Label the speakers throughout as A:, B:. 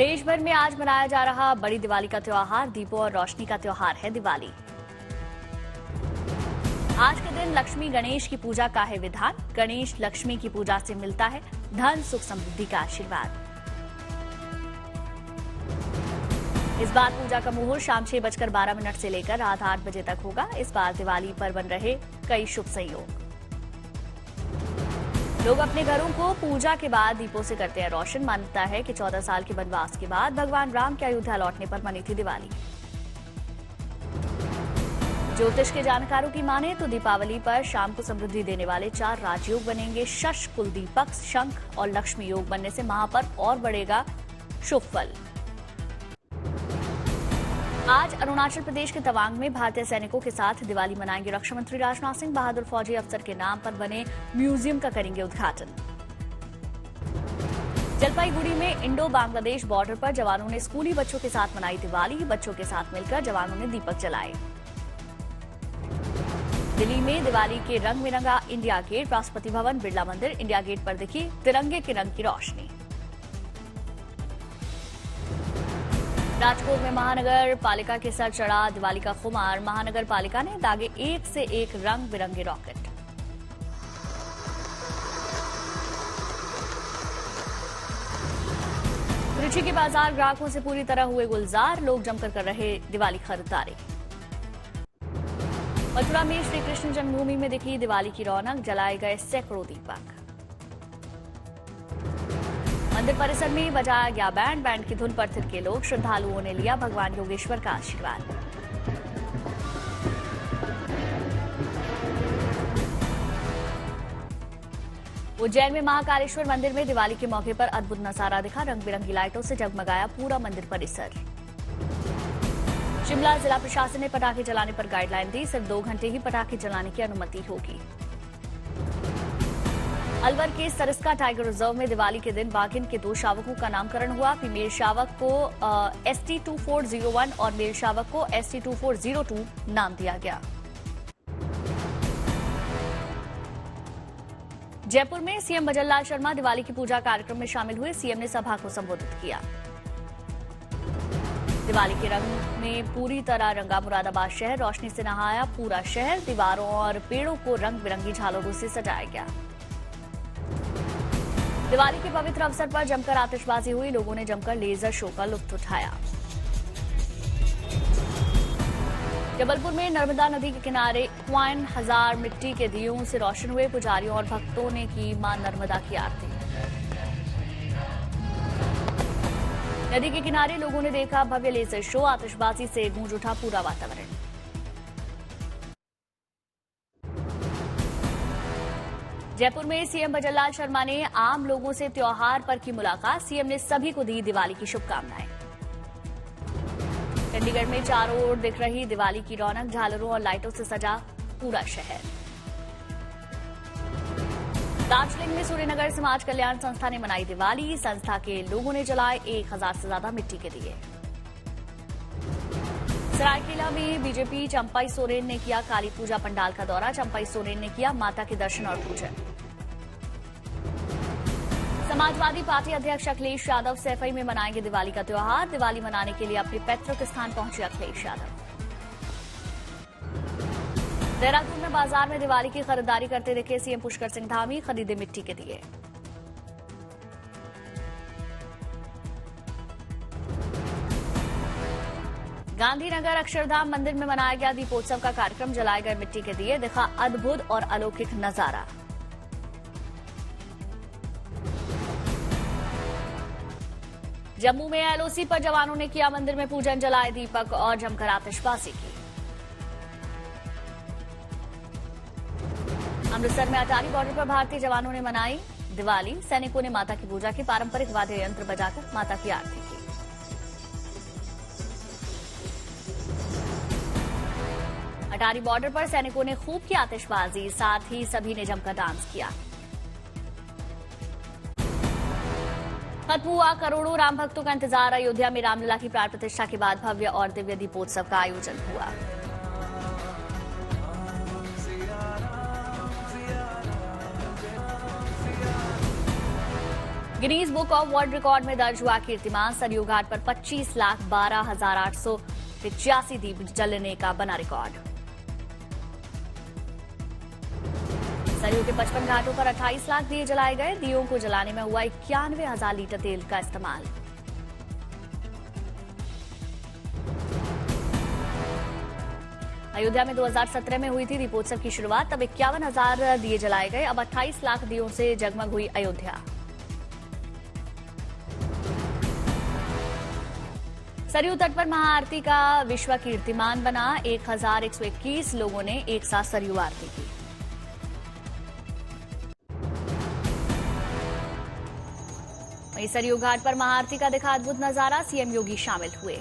A: देश भर में आज मनाया जा रहा बड़ी दिवाली का त्योहार दीपों और रोशनी का त्योहार है दिवाली। आज के दिन लक्ष्मी गणेश की पूजा का है विधान। गणेश लक्ष्मी की पूजा से मिलता है धन सुख समृद्धि का आशीर्वाद। इस बार पूजा का मुहूर्त शाम 6:12 से लेकर रात 8 बजे तक होगा। इस बार दिवाली पर बन रहे कई शुभ संयोग। लोग अपने घरों को पूजा के बाद दीपों से करते हैं रोशन। मान्यता है कि 14 साल के वनवास के बाद भगवान राम के अयोध्या लौटने पर मनी थी दिवाली। ज्योतिष के जानकारों की माने तो दीपावली पर शाम को समृद्धि देने वाले 4 राजयोग बनेंगे। शश, कुलदीपक, शंख और लक्ष्मी योग बनने से महापर्व और बढ़ेगा शुभ फल। आज अरुणाचल प्रदेश के तवांग में भारतीय सैनिकों के साथ दिवाली मनाएंगे रक्षा मंत्री राजनाथ सिंह। बहादुर फौजी अफसर के नाम पर बने म्यूजियम का करेंगे उद्घाटन। जलपाईगुड़ी में इंडो बांग्लादेश बॉर्डर पर जवानों ने स्कूली बच्चों के साथ मनाई दिवाली। बच्चों के साथ मिलकर जवानों ने दीपक जलाए। दिल्ली में दिवाली के रंग में रंगा इंडिया गेट। राष्ट्रपति भवन, बिरला मंदिर, इंडिया गेट पर दिखी तिरंगे के रंग की रोशनी। राजकोट में महानगर पालिका के सर चढ़ा दिवाली का खुमार। महानगर पालिका ने दागे एक से एक रंग बिरंगे रॉकेट। त्रिची के बाजार ग्राहकों से पूरी तरह हुए गुलजार। लोग जमकर कर रहे दिवाली खरीदारी। मथुरा में श्री कृष्ण जन्मभूमि में दिखी दिवाली की रौनक। जलाए गए सैकड़ों दीपक। मंदिर परिसर में बजाया गया बैंड। बैंड की धुन पर थिरके लोग। श्रद्धालुओं ने लिया भगवान योगेश्वर का आशीर्वाद। उज्जैन में महाकालेश्वर मंदिर में दिवाली के मौके पर अद्भुत नजारा दिखा। रंग बिरंगी लाइटों से जगमगाया पूरा मंदिर परिसर। शिमला जिला प्रशासन ने पटाखे जलाने पर गाइडलाइन दी। सिर्फ 2 घंटे ही पटाखे जलाने की अनुमति होगी। अलवर के सरिस्का टाइगर रिजर्व में दिवाली के दिन बाघिन के 2 शावकों का नामकरण हुआ। फीमेल शावक को ST2401 और मेल शावक को ST2402 नाम दिया गया। जयपुर में सीएम भजनलाल शर्मा दिवाली की पूजा कार्यक्रम में शामिल हुए। सीएम ने सभा को संबोधित किया। दिवाली के रंग में पूरी तरह रंगा मुरादाबाद शहर। रोशनी से नहाया पूरा शहर। दीवारों और पेड़ों को रंग बिरंगी झालरों से सजाया गया। दिवाली के पवित्र अवसर पर जमकर आतिशबाजी हुई। लोगों ने जमकर लेजर शो का लुत्फ उठाया। जबलपुर में नर्मदा नदी के किनारे 51,000 मिट्टी के दियों से रोशन हुए। पुजारियों और भक्तों ने की मां नर्मदा की आरती। नदी के किनारे लोगों ने देखा भव्य लेजर शो। आतिशबाजी से गूंज उठा पूरा वातावरण। जयपुर में सीएम भजनलाल शर्मा ने आम लोगों से त्योहार पर की मुलाकात। सीएम ने सभी को दी दिवाली की शुभकामनाएं। चंडीगढ़ में चारों ओर दिख रही दिवाली की रौनक। झालरों और लाइटों से सजा पूरा शहर। दार्जिलिंग में सूर्यनगर समाज कल्याण संस्था ने मनाई दिवाली। संस्था के लोगों ने जलाए 1000 से ज्यादा मिट्टी के दिए। सरायकेला में बीजेपी चंपाई सोरेन ने किया काली पूजा पंडाल का दौरा। चंपाई सोरेन ने किया माता के दर्शन और पूजन। समाजवादी पार्टी अध्यक्ष अखिलेश यादव सैफई में मनाएंगे दिवाली का त्योहार। दिवाली मनाने के लिए अपने पैतृक स्थान पहुंचे अखिलेश यादव। देहरादून में बाजार में दिवाली की खरीदारी करते दिखे सीएम पुष्कर सिंह धामी। खरीदे मिट्टी के दिए। गांधीनगर अक्षरधाम मंदिर में मनाया गया दीपोत्सव का कार्यक्रम। जलाए गए मिट्टी के दिए। दिखा अद्भुत और अलौकिक नजारा। जम्मू में LOC पर जवानों ने किया मंदिर में पूजन। जलाए दीपक और जमकर आतिशबाजी की। अमृतसर में अटारी बॉर्डर पर भारतीय जवानों ने मनाई दिवाली। सैनिकों ने माता की पूजा की। पारंपरिक वाद्य यंत्र बजाकर माता की आरती की। अटारी बॉर्डर पर सैनिकों ने खूब की आतिशबाजी। साथ ही सभी ने जमकर डांस किया। खत्म हुआ करोड़ों राम भक्तों का इंतजार। अयोध्या में रामलला की प्राण प्रतिष्ठा के बाद भव्य और दिव्य दीपोत्सव का आयोजन हुआ। Guinness book of world record में दर्ज हुआ कीर्तिमान। सरयू घाट पर 25,12,885 दीप जलने का बना रिकॉर्ड। सरयू के 55 घाटों पर 28 लाख दिए जलाए गए। दियों को जलाने में हुआ 91,000 लीटर तेल का इस्तेमाल। अयोध्या में 2017 में हुई थी दीपोत्सव की शुरुआत। तब 51,000 दिए जलाए गए। अब 28 लाख दियों से जगमग हुई अयोध्या। सरयू तट पर महाआरती का विश्व कीर्तिमान बना। 1,121 लोगों ने एक साथ सरयू आरती की। वहीं सरयू घाट पर महाआरती का दिखा अद्भुत नजारा। सीएम योगी शामिल हुए।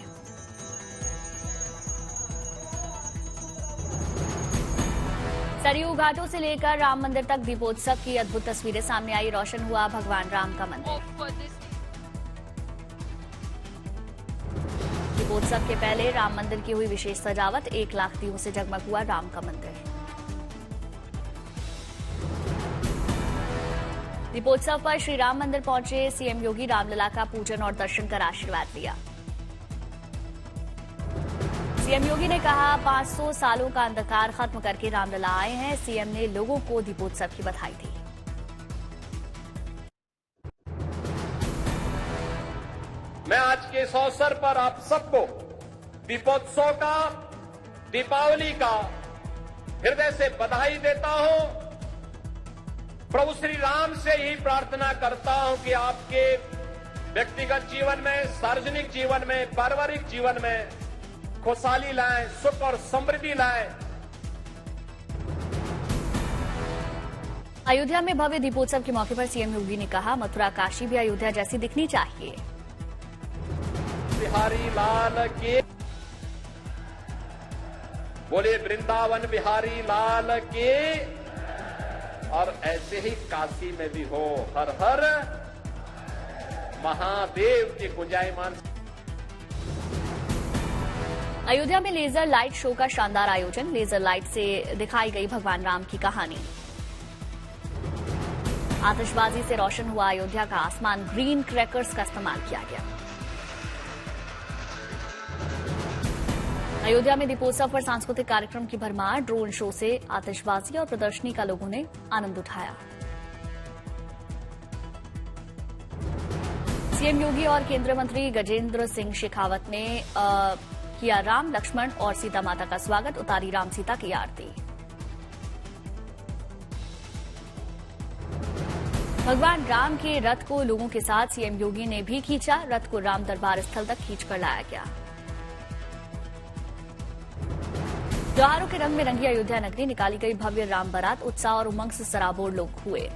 A: सरयू घाटों से लेकर राम मंदिर तक दीपोत्सव की अद्भुत तस्वीरें सामने आई। रोशन हुआ भगवान राम का मंदिर। दीपोत्सव के पहले राम मंदिर की हुई विशेष सजावट। 1 लाख दियों से जगमग हुआ राम का मंदिर। दीपोत्सव पर श्री राम मंदिर पहुंचे सीएम योगी। रामलला का पूजन और दर्शन कर आशीर्वाद लिया। सीएम योगी ने कहा 500 सालों का अंधकार खत्म करके रामलला आए हैं। सीएम ने लोगों को दीपोत्सव की बधाई दी।
B: मैं आज के इस अवसर पर आप सबको दीपोत्सव का, दीपावली का हृदय से बधाई देता हूं। प्रभु श्री राम से ही प्रार्थना करता हूं कि आपके व्यक्तिगत जीवन में, सार्वजनिक जीवन में, पारिवारिक जीवन में खुशहाली लाएं, सुख और समृद्धि लाएं।
A: अयोध्या में भव्य दीपोत्सव के मौके पर सीएम योगी ने कहा मथुरा काशी भी अयोध्या जैसी दिखनी चाहिए।
B: बिहारी लाल के बोले, वृंदावन बिहारी लाल के। और ऐसे ही काशी में भी हो। हर हर महादेव के गुंजायमान।
A: अयोध्या में लेजर लाइट शो का शानदार आयोजन। लेजर लाइट से दिखाई गई भगवान राम की कहानी। आतिशबाजी से रोशन हुआ अयोध्या का आसमान। ग्रीन क्रैकर्स का इस्तेमाल किया गया। अयोध्या में दीपोत्सव पर सांस्कृतिक कार्यक्रम की भरमार। ड्रोन शो से आतिशबाजी और प्रदर्शनी का लोगों ने आनंद उठाया। सीएम योगी और केंद्रीय मंत्री गजेंद्र सिंह शेखावत ने किया राम, लक्ष्मण और सीता माता का स्वागत। उतारी राम सीता की आरती। भगवान राम के रथ को लोगों के साथ सीएम योगी ने भी खींचा। रथ को राम दरबार स्थल तक खींचकर लाया गया। त्योहारों के रंग में रंगी अयोध्या नगरी। निकाली गई भव्य राम बारात। उत्साह और उमंग से सराबोर लोग हुए।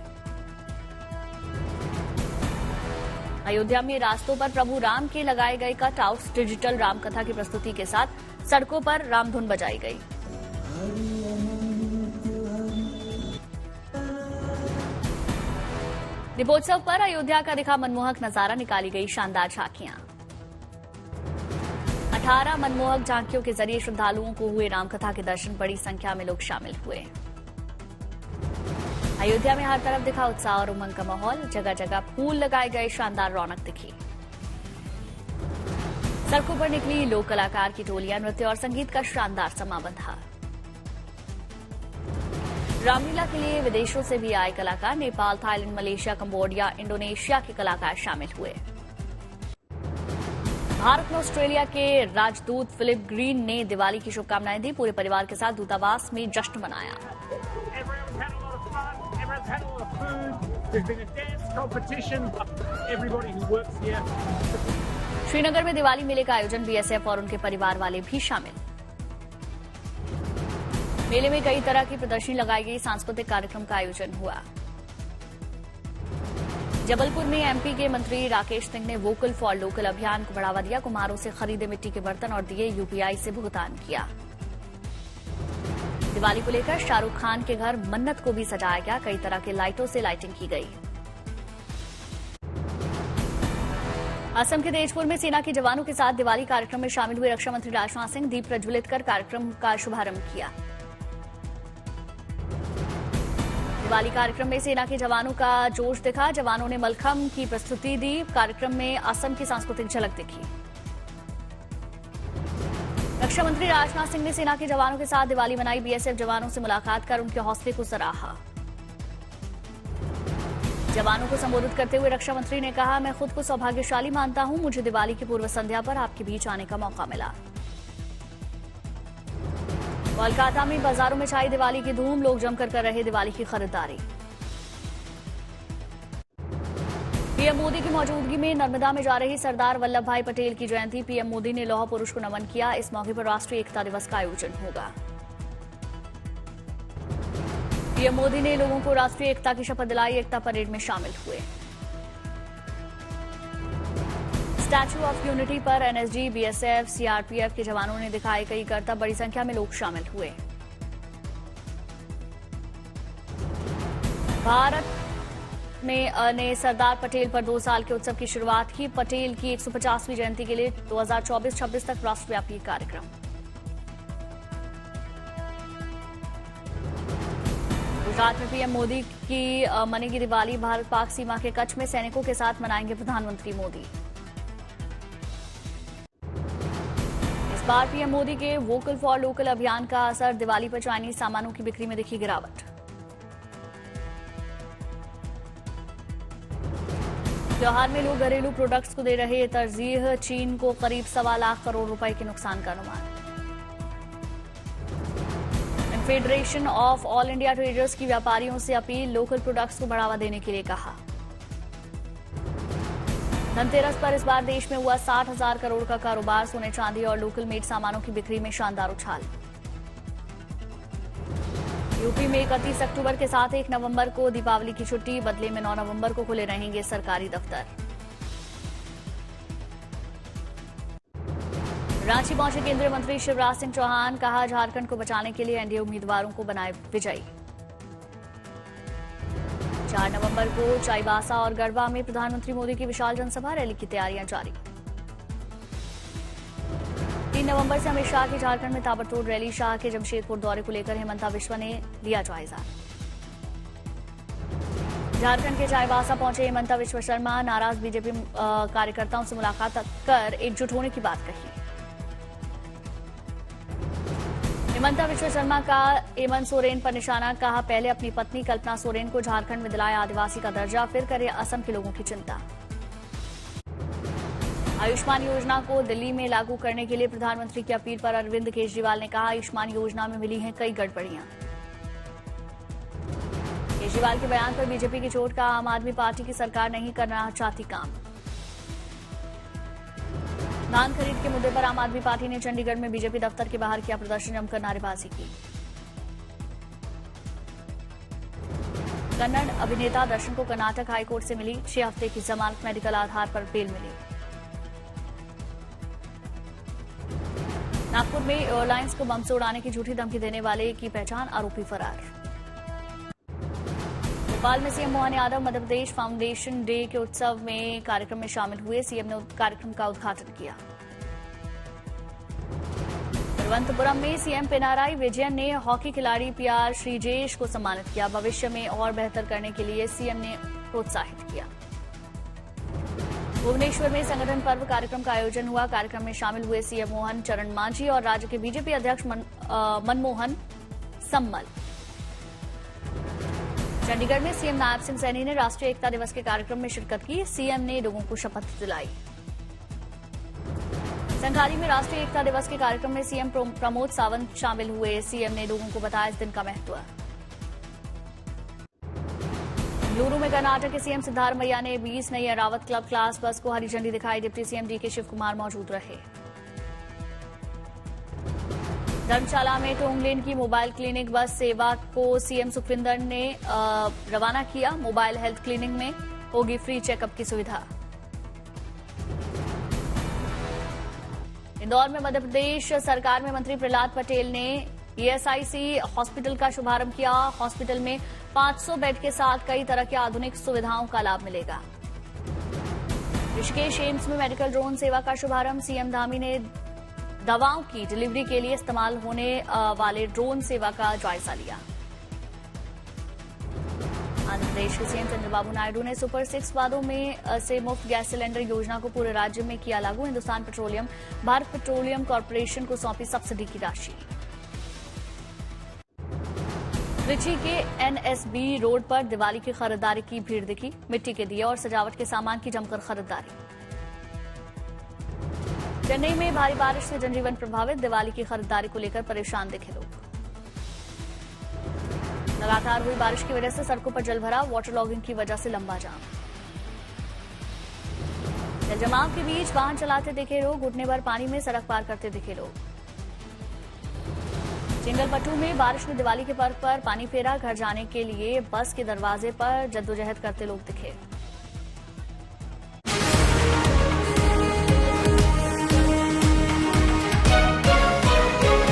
A: अयोध्या में रास्तों पर प्रभु राम के लगाए गए कटआउट्स। डिजिटल रामकथा की प्रस्तुति के साथ सड़कों पर रामधुन बजाई गई। दीपोत्सव पर अयोध्या का दिखा मनमोहक नजारा। निकाली गई शानदार झांकियां। 18 मनमोहक झांकियों के जरिए श्रद्धालुओं को हुए रामकथा के दर्शन। बड़ी संख्या में लोग शामिल हुए। अयोध्या में हर तरफ दिखा उत्साह और उमंग का माहौल। जगह जगह फूल लगाए गए। शानदार रौनक दिखी। सड़कों पर निकली लोक कलाकार की टोलियां। नृत्य और संगीत का शानदार समागम था। रामलीला के लिए विदेशों से भी आए कलाकार। Nepal, Thailand, Malaysia, Cambodia, Indonesia के कलाकार शामिल हुए। भारत में ऑस्ट्रेलिया के राजदूत फिलिप ग्रीन ने दिवाली की शुभकामनाएं दी। पूरे परिवार के साथ दूतावास में जश्न मनाया। श्रीनगर में दिवाली मेले का आयोजन। बीएसएफ और उनके परिवार वाले भी शामिल। मेले में कई तरह की प्रदर्शनी लगाई गई। सांस्कृतिक कार्यक्रम का आयोजन हुआ। जबलपुर में एमपी के मंत्री राकेश सिंह ने वोकल फॉर लोकल अभियान को बढ़ावा दिया। कुम्हारों से खरीदे मिट्टी के बर्तन और दिए यूपीआई से भुगतान किया। दिवाली को लेकर शाहरुख खान के घर मन्नत को भी सजाया गया। कई तरह के लाइटों से लाइटिंग की गई। असम के तेजपुर में सेना के जवानों के साथ दिवाली कार्यक्रम में शामिल हुए रक्षा मंत्री राजनाथ सिंह। दीप प्रज्वलित कर कार्यक्रम का शुभारंभ किया। दिवाली कार्यक्रम में सेना के जवानों का जोश दिखा। जवानों ने मलखम्ब की प्रस्तुति दी। कार्यक्रम में असम की सांस्कृतिक झलक दिखी। रक्षा मंत्री राजनाथ सिंह ने सेना के जवानों के साथ दिवाली मनाई। बीएसएफ जवानों से मुलाकात कर उनके हौसले को सराहा। जवानों को संबोधित करते हुए रक्षा मंत्री ने कहा, मैं खुद को सौभाग्यशाली मानता हूं, मुझे दिवाली की पूर्व संध्या पर आपके बीच आने का मौका मिला। कोलकाता में बाजारों में छाई दिवाली की धूम। लोग जमकर कर रहे दिवाली की खरीदारी। पीएम मोदी की मौजूदगी में नर्मदा में जा रही सरदार वल्लभ भाई पटेल की जयंती। पीएम मोदी ने लौह पुरुष को नमन किया। इस मौके पर राष्ट्रीय एकता दिवस का आयोजन होगा। पीएम मोदी ने लोगों को राष्ट्रीय एकता की शपथ दिलाई। एकता परेड में शामिल हुए। स्टैच्यू ऑफ यूनिटी पर एनएसजी, बीएसएफ, सीआरपीएफ के जवानों ने दिखाए कई करतब। बड़ी संख्या में लोग शामिल हुए। भारत ने सरदार पटेल पर 2 साल के उत्सव की शुरुआत की। पटेल की 150वीं जयंती के लिए 2024-26 तक राष्ट्रव्यापी कार्यक्रम। गुजरात में पीएम मोदी की मनेगी दिवाली। भारत पाक सीमा के कच्छ में सैनिकों के साथ मनाएंगे प्रधानमंत्री मोदी। इस बार पीएम मोदी के वोकल फॉर लोकल अभियान का असर। दिवाली पर चाइनीज सामानों की बिक्री में दिखी गिरावट। त्योहार में लोग घरेलू प्रोडक्ट्स को दे रहे तरजीह। चीन को करीब 1.25 लाख करोड़ रुपए के नुकसान का अनुमान। Federation of all India traders की व्यापारियों से अपील। लोकल प्रोडक्ट्स को बढ़ावा देने के लिए कहा। धनतेरस पर इस बार देश में हुआ 60,000 करोड़ का कारोबार। सोने, चांदी और लोकल मेड सामानों की बिक्री में शानदार उछाल। यूपी में 31 अक्टूबर के साथ 1 नवंबर को दीपावली की छुट्टी। बदले में 9 नवंबर को खुले रहेंगे सरकारी दफ्तर। रांची पहुंचे केंद्रीय मंत्री शिवराज सिंह चौहान। कहा, झारखंड को बचाने के लिए एनडीए उम्मीदवारों को बनाए विजयी। 4 नवंबर को चाईबासा और गढ़वा में प्रधानमंत्री मोदी की विशाल जनसभा। रैली की तैयारियां जारी। 3 नवंबर से अमित शाह की झारखंड में ताबड़तोड़ रैली। शाह के जमशेदपुर दौरे को लेकर हेमंता बिश्वा ने लिया जायजा। झारखंड के चाईबासा पहुंचे हेमंता बिश्वा शर्मा। नाराज बीजेपी कार्यकर्ताओं से मुलाकात कर एकजुट होने की बात कही। हेमंता बिश्वा शर्मा का हेमंत सोरेन पर निशाना। कहा, पहले अपनी पत्नी कल्पना सोरेन को झारखंड में दिलाया आदिवासी का दर्जा, फिर करे असम के लोगों की चिंता। आयुष्मान योजना को दिल्ली में लागू करने के लिए प्रधानमंत्री की अपील पर अरविंद केजरीवाल ने कहा, आयुष्मान योजना में मिली हैं कई गड़बड़ियां। केजरीवाल के बयान पर बीजेपी की चोट। का आम आदमी पार्टी की सरकार नहीं करना चाहती काम। धान खरीद के मुद्दे पर आम आदमी पार्टी ने चंडीगढ़ में बीजेपी दफ्तर के बाहर किया प्रदर्शन। जमकर नारेबाजी की। कन्नड़ अभिनेता दर्शन को कर्नाटक हाईकोर्ट से मिली 6 हफ्ते की जमानत। मेडिकल आधार पर बेल मिली। नागपुर में एयरलाइंस को बम से उड़ाने की झूठी धमकी देने वाले की पहचान। आरोपी फरार। भोपाल में CM Mohan Yadav Madhya Pradesh foundation day के उत्सव में कार्यक्रम में शामिल हुए। सीएम ने कार्यक्रम का उद्घाटन किया। तिरुवनंतपुरम में सीएम पिनाराई विजयन ने हॉकी खिलाड़ी पीआर श्रीजेश को सम्मानित किया। भविष्य में और बेहतर करने के लिए सीएम ने प्रोत्साहित किया। भुवनेश्वर में संगठन पर्व कार्यक्रम का आयोजन हुआ। कार्यक्रम में शामिल हुए सीएम मोहन चरण मांझी और राज्य के बीजेपी अध्यक्ष मनमोहन सम्मल। चंडीगढ़ में सीएम नायब सिंह सैनी ने राष्ट्रीय एकता दिवस के कार्यक्रम में शिरकत की। सीएम ने लोगों को शपथ दिलाई। संगारी में राष्ट्रीय एकता दिवस के कार्यक्रम में सीएम प्रमोद सावंत शामिल हुए। सीएम ने लोगों को बताया इस दिन का महत्व। बेंगलुरु में कर्नाटक के सीएम सिद्धारमैया ने 20 नई अरावत क्लब क्लास बस को हरी झंडी दिखाई। Deputy CM DK Shivakumar मौजूद रहे। धर्मशाला में टोंगलेन की मोबाइल क्लिनिक बस सेवा को सीएम सुखविंदर ने रवाना किया। मोबाइल हेल्थ क्लिनिक में होगी फ्री चेकअप की सुविधा। इंदौर में मध्य प्रदेश सरकार में मंत्री प्रहलाद पटेल ने ईएसआईसी हॉस्पिटल का शुभारंभ किया। हॉस्पिटल में 500 बेड के साथ कई तरह की आधुनिक सुविधाओं का लाभ मिलेगा। ऋषिकेश एम्स में मेडिकल ड्रोन सेवा का शुभारंभ। सीएम धामी ने दवाओं की डिलीवरी के लिए इस्तेमाल होने वाले ड्रोन सेवा का जायजा लिया। आंध्र प्रदेश के सीएम चंद्रबाबू नायडू ने सुपर 6 वादों में से मुफ्त गैस सिलेंडर योजना को पूरे राज्य में किया लागू। Hindustan petroleum, Bharat petroleum corporation को सौंपी सब्सिडी की राशि। त्रिची के एनएसबी रोड पर दिवाली की खरीदारी की भीड़ दिखी। मिट्टी के दिए और सजावट के सामान की जमकर खरीदारी। चेन्नई में भारी बारिश से जनजीवन प्रभावित। दिवाली की खरीदारी को लेकर परेशान दिखे लोग। लगातार हुई बारिश की वजह से सड़कों पर जलभराव, वाटर लॉगिंग की वजह से लंबा जाम। जलजमाव के बीच वाहन चलाते दिखे लोग। घुटने भर पानी में सड़क पार करते दिखे लोग। चिंगलपट्टू में बारिश ने दिवाली के पर्व पर पानी फेरा। घर जाने के लिए बस के दरवाजे पर जद्दोजहद करते लोग दिखे।